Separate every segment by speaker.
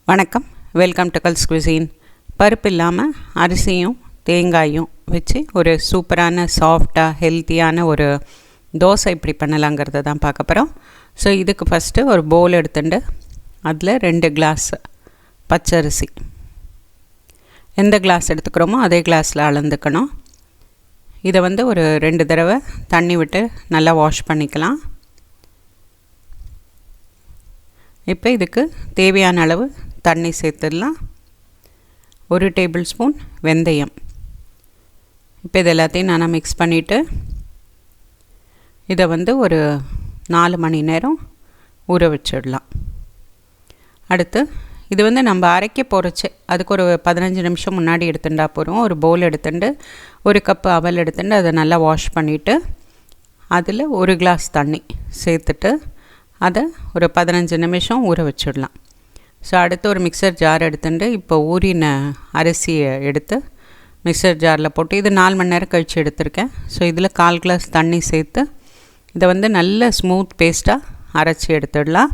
Speaker 1: வணக்கம், welcome to culls cuisine. பருப்பு இல்லாமல் அரிசியும் தேங்காயும் வச்சு ஒரு சூப்பரான சாஃப்டாக ஹெல்த்தியான ஒரு தோசை இப்படி பண்ணலாங்கிறத தான் பார்க்க போகிறோம். ஸோ இதுக்கு ஃபஸ்ட்டு ஒரு பவுல் எடுத்துட்டு அதில் 2 கிளாஸ் பச்சரிசி, எந்த கிளாஸ் எடுத்துக்கிறோமோ அதே கிளாஸில் அளந்துக்கணும். இதை ஒரு 2 தடவை தண்ணி விட்டு நல்லா வாஷ் பண்ணிக்கலாம். இப்போ இதுக்கு தேவையான அளவு தண்ணி சேர்த்துடலாம். 1 டேபிள் ஸ்பூன் வெந்தயம். இப்போ இது எல்லாத்தையும் நான் மிக்ஸ் பண்ணிவிட்டு இதை ஒரு 4 மணி நேரம் ஊற வச்சிடலாம். அடுத்து இது நம்ம அரைக்க போகிறச்சு அதுக்கு ஒரு 15 நிமிஷம் முன்னாடி எடுத்துட்டா போகிறோம். ஒரு பவுல் எடுத்துட்டு 1 கப்பு அவல் எடுத்துட்டு அதை நல்லா வாஷ் பண்ணிவிட்டு அதில் 1 கிளாஸ் தண்ணி சேர்த்துட்டு அதை ஒரு 15 நிமிஷம் ஊற வச்சிடலாம். ஸோ அடுத்து ஒரு மிக்சர் ஜார் எடுத்துட்டு இப்போ ஊறின அரிசியை எடுத்து மிக்சர் ஜாரில் போட்டு இது 4 மணி நேரம் கழித்து எடுத்திருக்கேன். ஸோ இதில் 1/4 கிளாஸ் தண்ணி சேர்த்து இதை நல்ல ஸ்மூத் பேஸ்ட்டாக அரைச்சி எடுத்துடலாம்.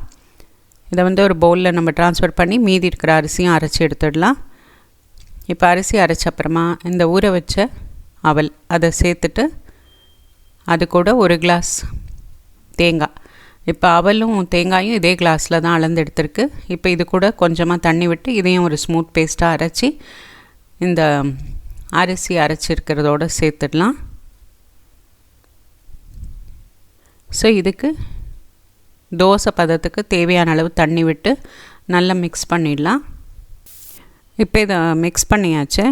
Speaker 1: இதை ஒரு பவுலில் நம்ம ட்ரான்ஸ்ஃபர் பண்ணி மீதி இருக்கிற அரிசியும் அரைச்சி எடுத்துடலாம். இப்போ அரிசி அரைச்ச அப்புறமா இந்த ஊற வச்ச அவல் அதை சேர்த்துட்டு அது கூட 1 கிளாஸ் தேங்காய், இப்போ அவலும் தேங்காயும் இதே கிளாஸில் தான் அளந்து எடுத்துருக்கு. இப்போ இது கூட கொஞ்சமாக தண்ணி விட்டு இதையும் ஒரு ஸ்மூத் பேஸ்ட்டாக அரைச்சி இந்த அரிசி அரைச்சிருக்கிறதோடு சேர்த்துடலாம். ஸோ இதுக்கு தோசை பதத்துக்கு தேவையான அளவு தண்ணி விட்டு நல்லா மிக்ஸ் பண்ணிடலாம். இப்போ இதை மிக்ஸ் பண்ணியாச்சு.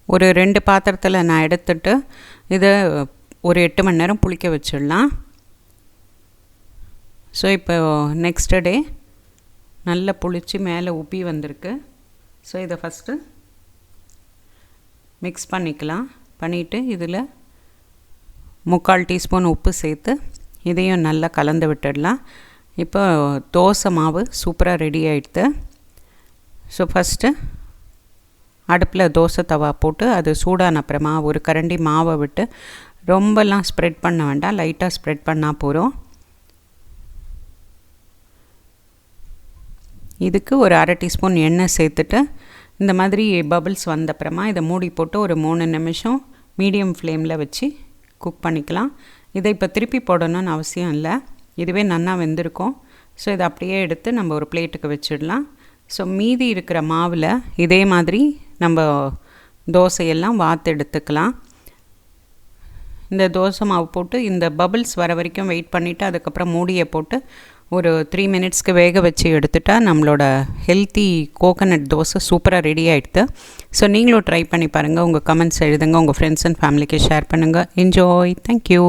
Speaker 1: ஒரு 2 பாத்திரத்தில் நான் எடுத்துட்டு இதை ஒரு 8 மணி நேரம் புளிக்க வச்சிடலாம். ஸோ இப்போ நெக்ஸ்ட் டே நல்லா புளிச்சு மேலே உப்பி வந்திருக்கு. ஸோ இதை ஃபஸ்ட்டு மிக்ஸ் பண்ணிக்கலாம். பண்ணிவிட்டு இதில் 3/4 டீஸ்பூன் உப்பு சேர்த்து இதையும் நல்லா கலந்து விட்டுடலாம். இப்போ தோசை மாவு சூப்பராக ரெடி ஆகிடுது. ஸோ ஃபஸ்ட்டு அடுப்பில் தோசை தவா போட்டு அது சூடான அப்புறமா ஒரு கரண்டி மாவை விட்டு ரொம்பலாம் ஸ்ப்ரெட் பண்ண வேண்டாம், லைட்டாக ஸ்ப்ரெட் பண்ணால் போகிறோம். இதுக்கு ஒரு 1/2 டீஸ்பூன் எண்ணெய் சேர்த்துட்டு இந்த மாதிரி பபிள்ஸ் வந்தப்புறமா இதை மூடி போட்டு ஒரு 3 நிமிஷம் மீடியம் ஃப்ளேமில் வச்சு குக் பண்ணிக்கலாம். இதை இப்போ திருப்பி போடணும்னு அவசியம் இல்லை, இதுவே நன்னா வெந்திருக்கும். ஸோ இதை அப்படியே எடுத்து நம்ம ஒரு பிளேட்டுக்கு வச்சிடலாம். ஸோ மீதி இருக்கிற மாவில் இதே மாதிரி நம்ம தோசையெல்லாம் வாத்து எடுத்துக்கலாம். இந்த தோசை மாவு போட்டு இந்த பபிள்ஸ் வர வரைக்கும் வெயிட் பண்ணிவிட்டு அதுக்கப்புறம் மூடியை போட்டு ஒரு 3 மினிட்ஸ்க்கு வேக வச்சு எடுத்துட்டா நம்மளோட ஹெல்த்தி கோகனட் தோசை சூப்பராக ரெடி ஆகிடுது. ஸோ நீங்களும் ட்ரை பண்ணி பாருங்கள். உங்கள் கமெண்ட்ஸ் எழுதுங்க, உங்கள் ஃப்ரெண்ட்ஸ் அண்ட் ஃபேமிலிக்கு ஷேர் பண்ணுங்கள். என்ஜாய். தேங்க்யூ.